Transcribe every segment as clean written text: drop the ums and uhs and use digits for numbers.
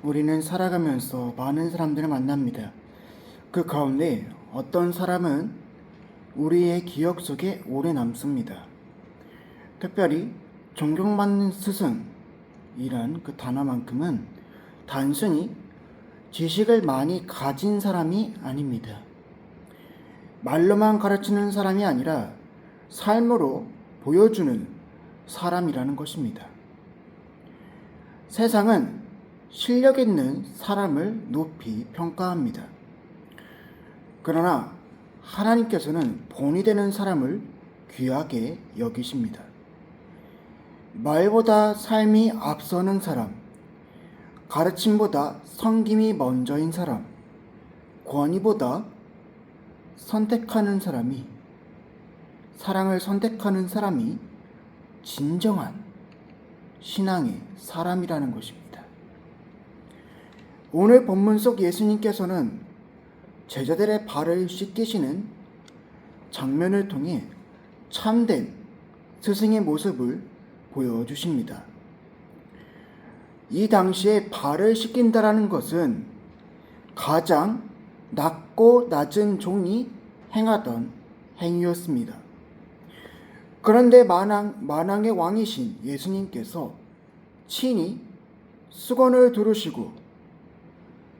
우리는 살아가면서 많은 사람들을 만납니다. 그 가운데 어떤 사람은 우리의 기억 속에 오래 남습니다. 특별히 존경받는 스승이란 그 단어만큼은 단순히 지식을 많이 가진 사람이 아닙니다. 말로만 가르치는 사람이 아니라 삶으로 보여주는 사람이라는 것입니다. 세상은 실력 있는 사람을 높이 평가합니다. 그러나 하나님께서는 본이 되는 사람을 귀하게 여기십니다. 말보다 삶이 앞서는 사람, 가르침보다 섬김이 먼저인 사람, 권위보다 선택하는 사람이, 사랑을 선택하는 사람이 진정한 신앙의 사람이라는 것입니다. 오늘 본문 속 예수님께서는 제자들의 발을 씻기시는 장면을 통해 참된 스승의 모습을 보여주십니다. 이 당시에 발을 씻긴다라는 것은 가장 낮고 낮은 종이 행하던 행위였습니다. 그런데 만왕의 왕이신 예수님께서 친히 수건을 두르시고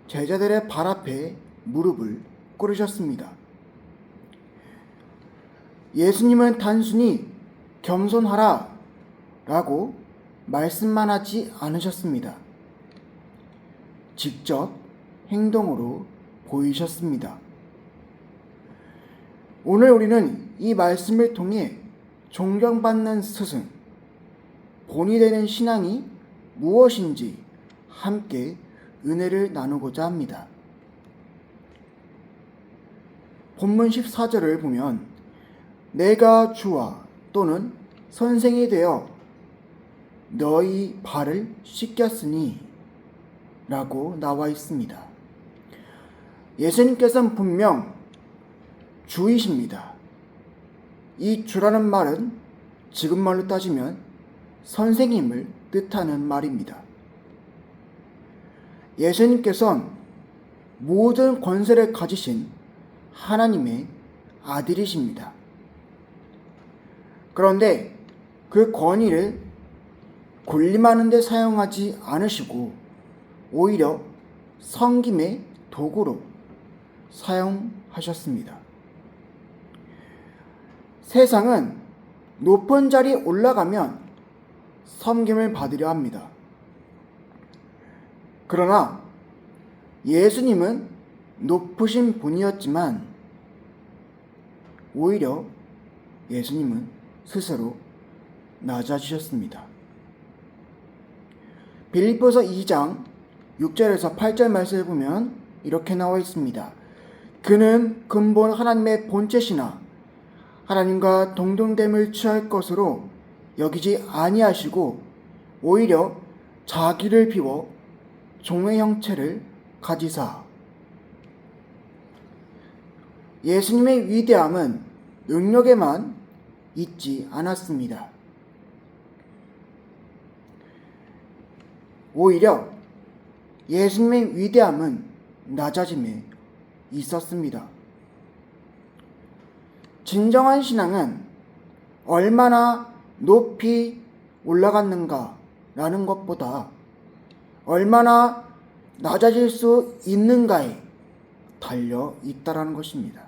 제자들의 발 앞에 무릎을 꿇으셨습니다. 예수님은 단순히 겸손하라 라고 말씀만 하지 않으셨습니다. 직접 행동으로 보이셨습니다. 오늘 우리는 이 말씀을 통해 존경받는 스승, 본이 되는 신앙이 무엇인지 함께 은혜를 나누고자 합니다. 본문 14절을 보면 내가 주와 또는 선생이 되어 너희 발을 씻겼으니 라고 나와 있습니다. 예수님께서는 분명 주이십니다. 이 주라는 말은 지금 말로 따지면 선생님을 뜻하는 말입니다. 예수님께서는 모든 권세를 가지신 하나님의 아들이십니다. 그런데 그 권위를 군림하는 데 사용하지 않으시고 오히려 섬김의 도구로 사용하셨습니다. 세상은 높은 자리에 올라가면 섬김을 받으려 합니다. 그러나 예수님은 높으신 분이었지만 오히려 예수님은 스스로 낮아지셨습니다. 빌립보서 2장 6절에서 8절 말씀을 보면 이렇게 나와 있습니다. 그는 근본 하나님의 본체시나 하나님과 동등됨을 취할 것으로 여기지 아니하시고 오히려 자기를 비워 종의 형체를 가지사. 예수님의 위대함은 능력에만 있지 않았습니다. 오히려 예수님의 위대함은 낮아짐에 있었습니다. 진정한 신앙은 얼마나 높이 올라갔는가라는 것보다 얼마나 낮아질 수 있는가에 달려 있다라는 것입니다.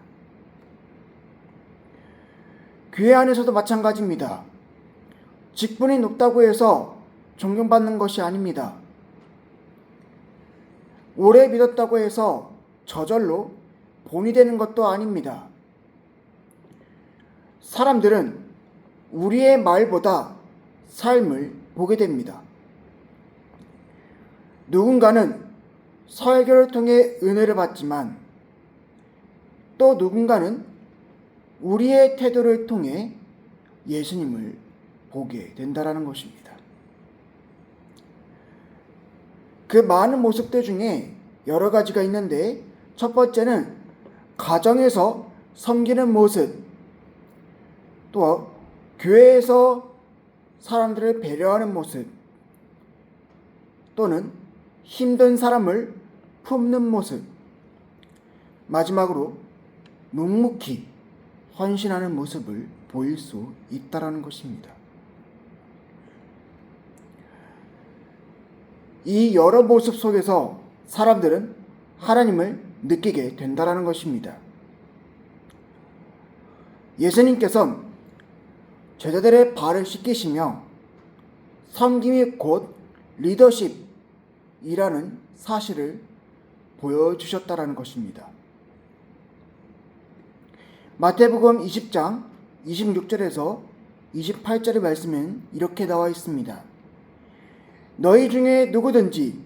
교회 안에서도 마찬가지입니다. 직분이 높다고 해서 존경받는 것이 아닙니다. 오래 믿었다고 해서 저절로 본이 되는 것도 아닙니다. 사람들은 우리의 말보다 삶을 보게 됩니다. 누군가는 설교를 통해 은혜를 받지만 또 누군가는 우리의 태도를 통해 예수님을 보게 된다라는 것입니다. 그 많은 모습들 중에 여러 가지가 있는데 첫 번째는 가정에서 섬기는 모습, 또 교회에서 사람들을 배려하는 모습, 또는 힘든 사람을 품는 모습, 마지막으로 묵묵히 헌신하는 모습을 보일 수 있다라는 것입니다. 이 여러 모습 속에서 사람들은 하나님을 느끼게 된다라는 것입니다. 예수님께서 제자들의 발을 씻기시며 섬김이 곧 리더십이라는 사실을 보여주셨다라는 것입니다. 마태복음 20장 26절에서 28절의 말씀은 이렇게 나와 있습니다. 너희 중에 누구든지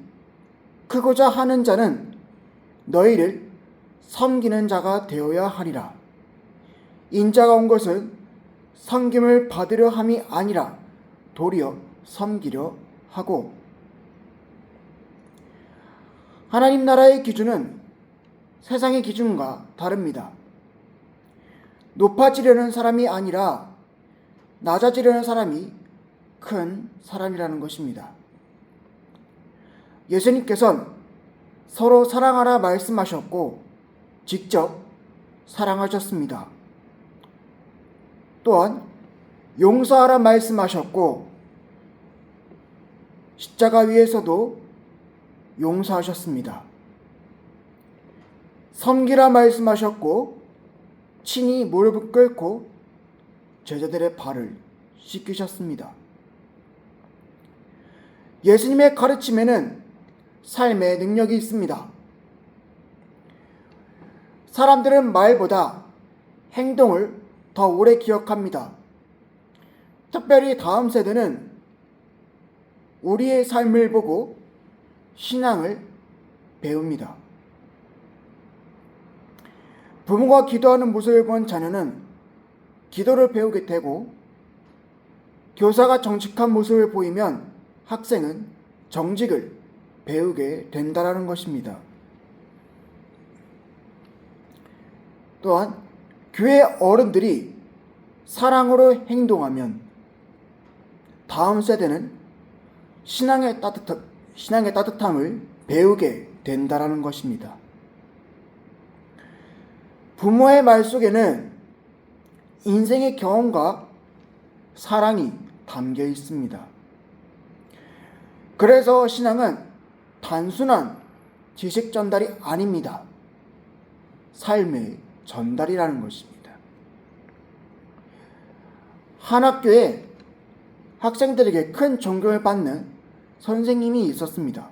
크고자 하는 자는 너희를 섬기는 자가 되어야 하리라. 인자가 온 것은 섬김을 받으려 함이 아니라 도리어 섬기려 하고. 하나님 나라의 기준은 세상의 기준과 다릅니다. 높아지려는 사람이 아니라 낮아지려는 사람이 큰 사람이라는 것입니다. 예수님께서는 서로 사랑하라 말씀하셨고 직접 사랑하셨습니다. 또한 용서하라 말씀하셨고 십자가 위에서도 용서하셨습니다. 섬기라 말씀하셨고 친히 무릎을 꿇고 제자들의 발을 씻기셨습니다. 예수님의 가르침에는 삶의 능력이 있습니다. 사람들은 말보다 행동을 더 오래 기억합니다. 특별히 다음 세대는 우리의 삶을 보고 신앙을 배웁니다. 부모가 기도하는 모습을 본 자녀는 기도를 배우게 되고 교사가 정직한 모습을 보이면 학생은 정직을 배우게 된다는 것입니다. 또한 교회 어른들이 사랑으로 행동하면 다음 세대는 신앙의 따뜻함을 배우게 된다는 것입니다. 부모의 말 속에는 인생의 경험과 사랑이 담겨 있습니다. 그래서 신앙은 단순한 지식 전달이 아닙니다. 삶의 전달이라는 것입니다. 한 학교에 학생들에게 큰 존경을 받는 선생님이 있었습니다.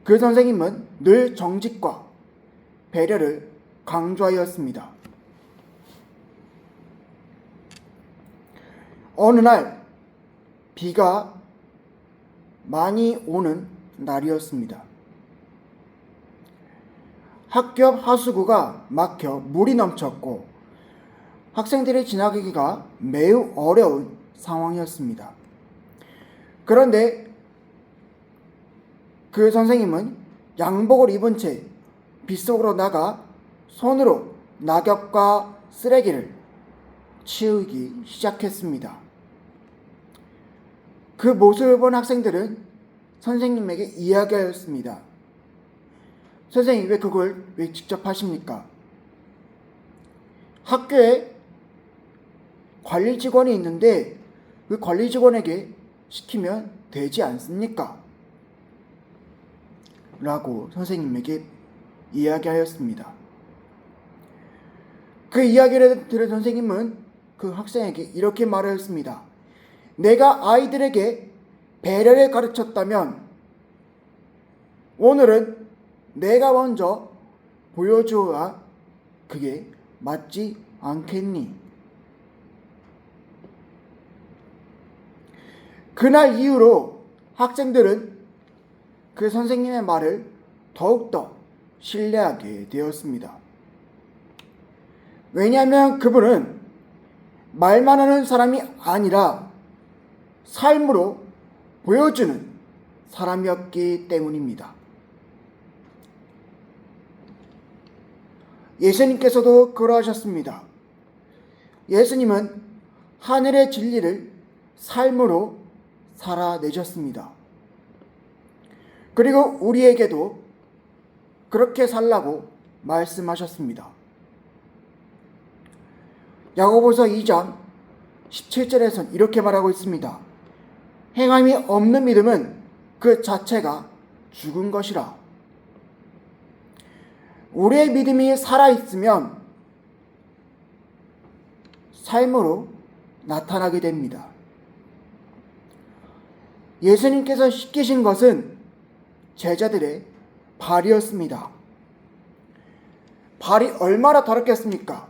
그 선생님은 늘 정직과 배려를 강조하였습니다. 어느 날 비가 많이 오는 날이었습니다. 학교 앞 하수구가 막혀 물이 넘쳤고 학생들이 지나가기가 매우 어려운 상황이었습니다. 그런데 그 선생님은 양복을 입은 채 빗속으로 나가 손으로 낙엽과 쓰레기를 치우기 시작했습니다. 그 모습을 본 학생들은 선생님에게 이야기하였습니다. 선생님, 그걸 왜 직접 하십니까? 학교에 관리 직원이 있는데 그 관리 직원에게 시키면 되지 않습니까? 라고 선생님에게 이야기하였습니다. 그 이야기를 들은 선생님은 그 학생에게 이렇게 말하였습니다. 내가 아이들에게 배려를 가르쳤다면 오늘은 내가 먼저 보여줘야 그게 맞지 않겠니? 그날 이후로 학생들은 그 선생님의 말을 더욱더 신뢰하게 되었습니다. 왜냐하면 그분은 말만 하는 사람이 아니라 삶으로 보여주는 사람이었기 때문입니다. 예수님께서도 그러하셨습니다. 예수님은 하늘의 진리를 삶으로 살아내셨습니다. 그리고 우리에게도 그렇게 살라고 말씀하셨습니다. 야고보서 2장 17절에서는 이렇게 말하고 있습니다. 행함이 없는 믿음은 그 자체가 죽은 것이라. 우리의 믿음이 살아있으면 삶으로 나타나게 됩니다. 예수님께서 시키신 것은 제자들의 발이었습니다. 발이 얼마나 더럽겠습니까?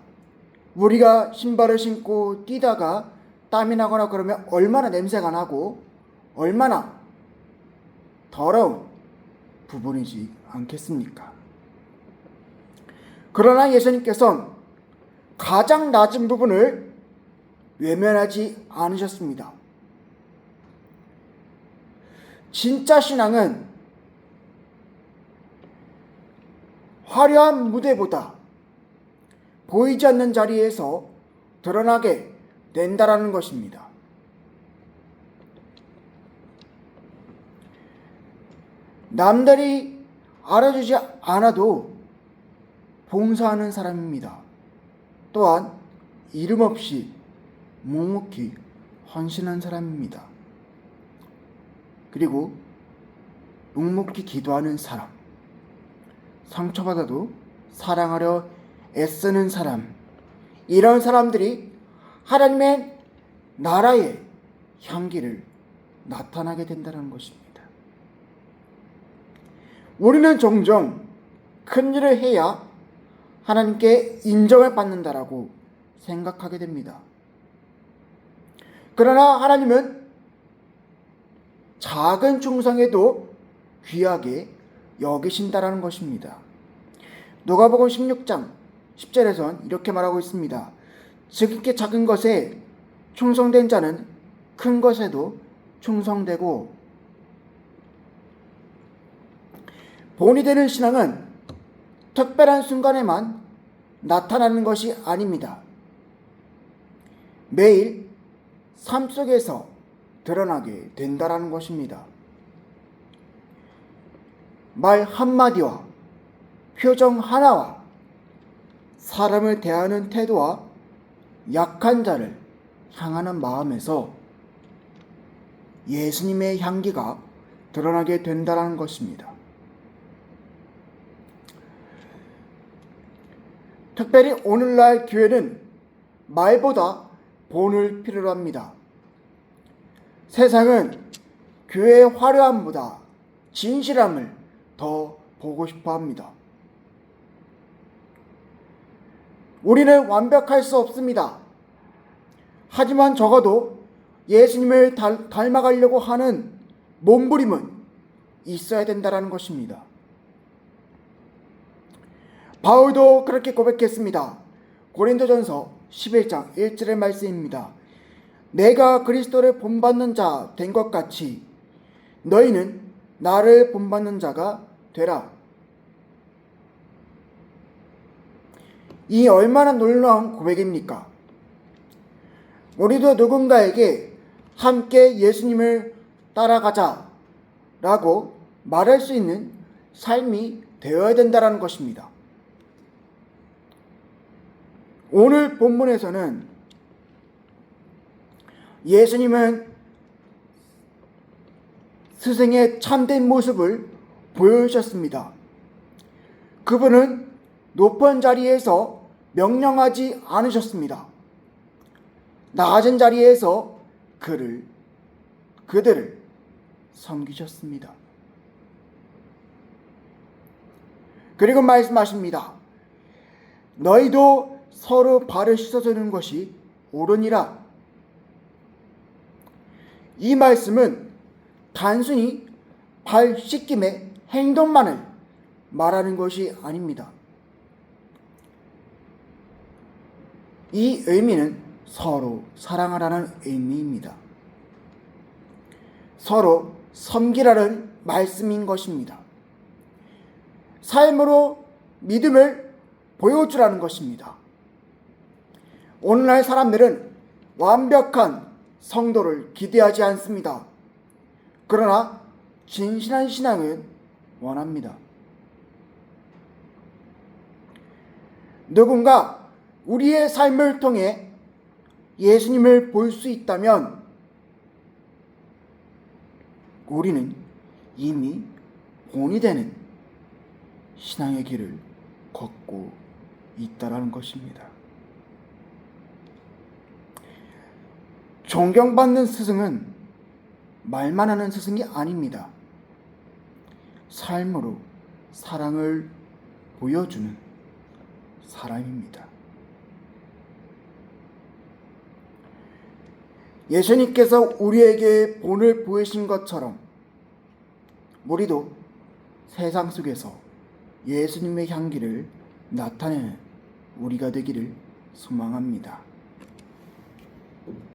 우리가 신발을 신고 뛰다가 땀이 나거나 그러면 얼마나 냄새가 나고 얼마나 더러운 부분이지 않겠습니까? 그러나 예수님께서는 가장 낮은 부분을 외면하지 않으셨습니다. 진짜 신앙은 화려한 무대보다 보이지 않는 자리에서 드러나게 된다라는 것입니다. 남들이 알아주지 않아도 봉사하는 사람입니다. 또한 이름 없이 묵묵히 헌신한 사람입니다. 그리고 묵묵히 기도하는 사람, 상처받아도 사랑하려 애쓰는 사람, 이런 사람들이 하나님의 나라의 향기를 나타나게 된다는 것입니다. 우리는 종종 큰 일을 해야 하나님께 인정을 받는다라고 생각하게 됩니다. 그러나 하나님은 작은 충성에도 귀하게 여기신다라는 것입니다. 누가복음 16장 10절에선 이렇게 말하고 있습니다. 지극히 작은 것에 충성된 자는 큰 것에도 충성되고, 본이 되는 신앙은 특별한 순간에만 나타나는 것이 아닙니다. 매일 삶 속에서 드러나게 된다라는 것입니다. 말 한마디와 표정 하나와 사람을 대하는 태도와 약한 자를 향하는 마음에서 예수님의 향기가 드러나게 된다는 것입니다. 특별히 오늘날 교회는 말보다 본을 필요로 합니다. 세상은 교회의 화려함보다 진실함을 더 보고 싶어 합니다. 우리는 완벽할 수 없습니다. 하지만 적어도 예수님을 닮아가려고 하는 몸부림은 있어야 된다는 것입니다. 바울도 그렇게 고백했습니다. 고린도전서 11장 1절의 말씀입니다. 내가 그리스도를 본받는 자 된 것 같이 너희는 나를 본받는 자가 되라. 이 얼마나 놀라운 고백입니까? 우리도 누군가에게 함께 예수님을 따라가자 라고 말할 수 있는 삶이 되어야 된다는 것입니다. 오늘 본문에서는 예수님은 스승의 참된 모습을 보여주셨습니다. 그분은 높은 자리에서 명령하지 않으셨습니다. 낮은 자리에서 그들을 섬기셨습니다. 그리고 말씀하십니다. 너희도 서로 발을 씻어주는 것이 옳으니라. 이 말씀은 단순히 발 씻김의 행동만을 말하는 것이 아닙니다. 이 의미는 서로 사랑하라는 의미입니다. 서로 섬기라는 말씀인 것입니다. 삶으로 믿음을 보여주라는 것입니다. 오늘날 사람들은 완벽한 성도를 기대하지 않습니다. 그러나 진실한 신앙은 원합니다. 누군가 우리의 삶을 통해 예수님을 볼 수 있다면 우리는 이미 본이 되는 신앙의 길을 걷고 있다라는 것입니다. 존경받는 스승은 말만 하는 스승이 아닙니다. 삶으로 사랑을 보여주는 사람입니다. 예수님께서 우리에게 본을 보이신 것처럼 우리도 세상 속에서 예수님의 향기를 나타내는 우리가 되기를 소망합니다.